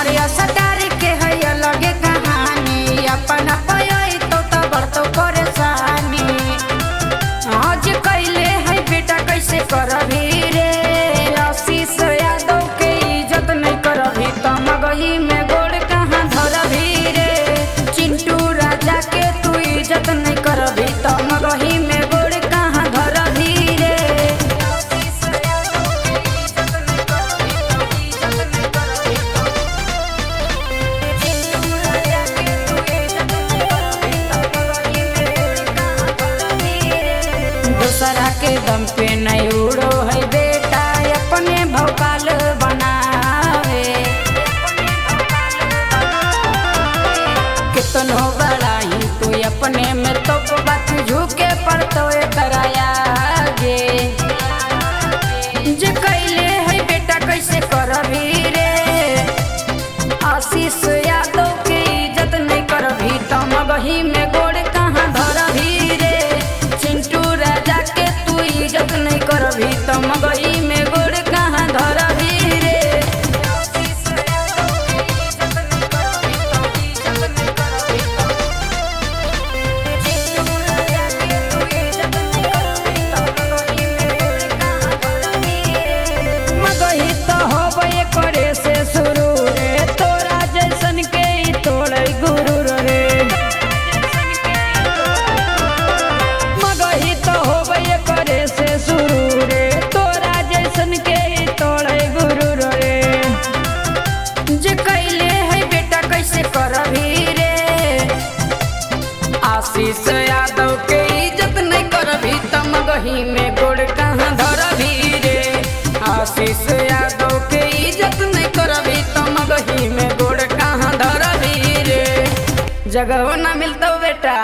हमारे असटार के है अलगे कहानी, अपन पयोई तो बढ़तो परेशानी। आज कैले है बेटा कैसे करभी रे, आशीष यादव के इज्जत नहीं करभी तो मगही में गोड़ कहाँ धरभी रे। चिंटू राजा के तू इज्जत नहीं करभी तो मगही में गोड़ कहाँ धरभी रे। दूसरा के दम पे नहीं उड़ो है बेटा, अपने भौकाल बनावे। कितनो बड़ाई तू अपने में तो बात झुके पड़तो कराया गे। जे कैले है बेटा कैसे करभी रे, आशीष यादव के इज्जत नहीं करभी तो मगही में गोड़ कहाँ धरभी रे। चिंटू राजा के तू इज्जत नहीं करभी तो मगही में गोड़ कहाँ धरभी रे। मगही तो होबे करे से शुरू रे, तोरा जैसन के ही तोड़े गुरु रे। मगही तो होबे करे से शुरू रे, तोरा जैसन के ही तोड़े गुरु रे। जे कैले है बेटा कैसे करभी रे, आशीष यादव के इज्जत नहीं करभी तो मगही में गोड़ कहाँ धरभी रे। आशीष यादव के इज्जत नहीं करभी तो मगही में गोड़ कहाँ धरभी रे। जगह ना मिलता बेटा।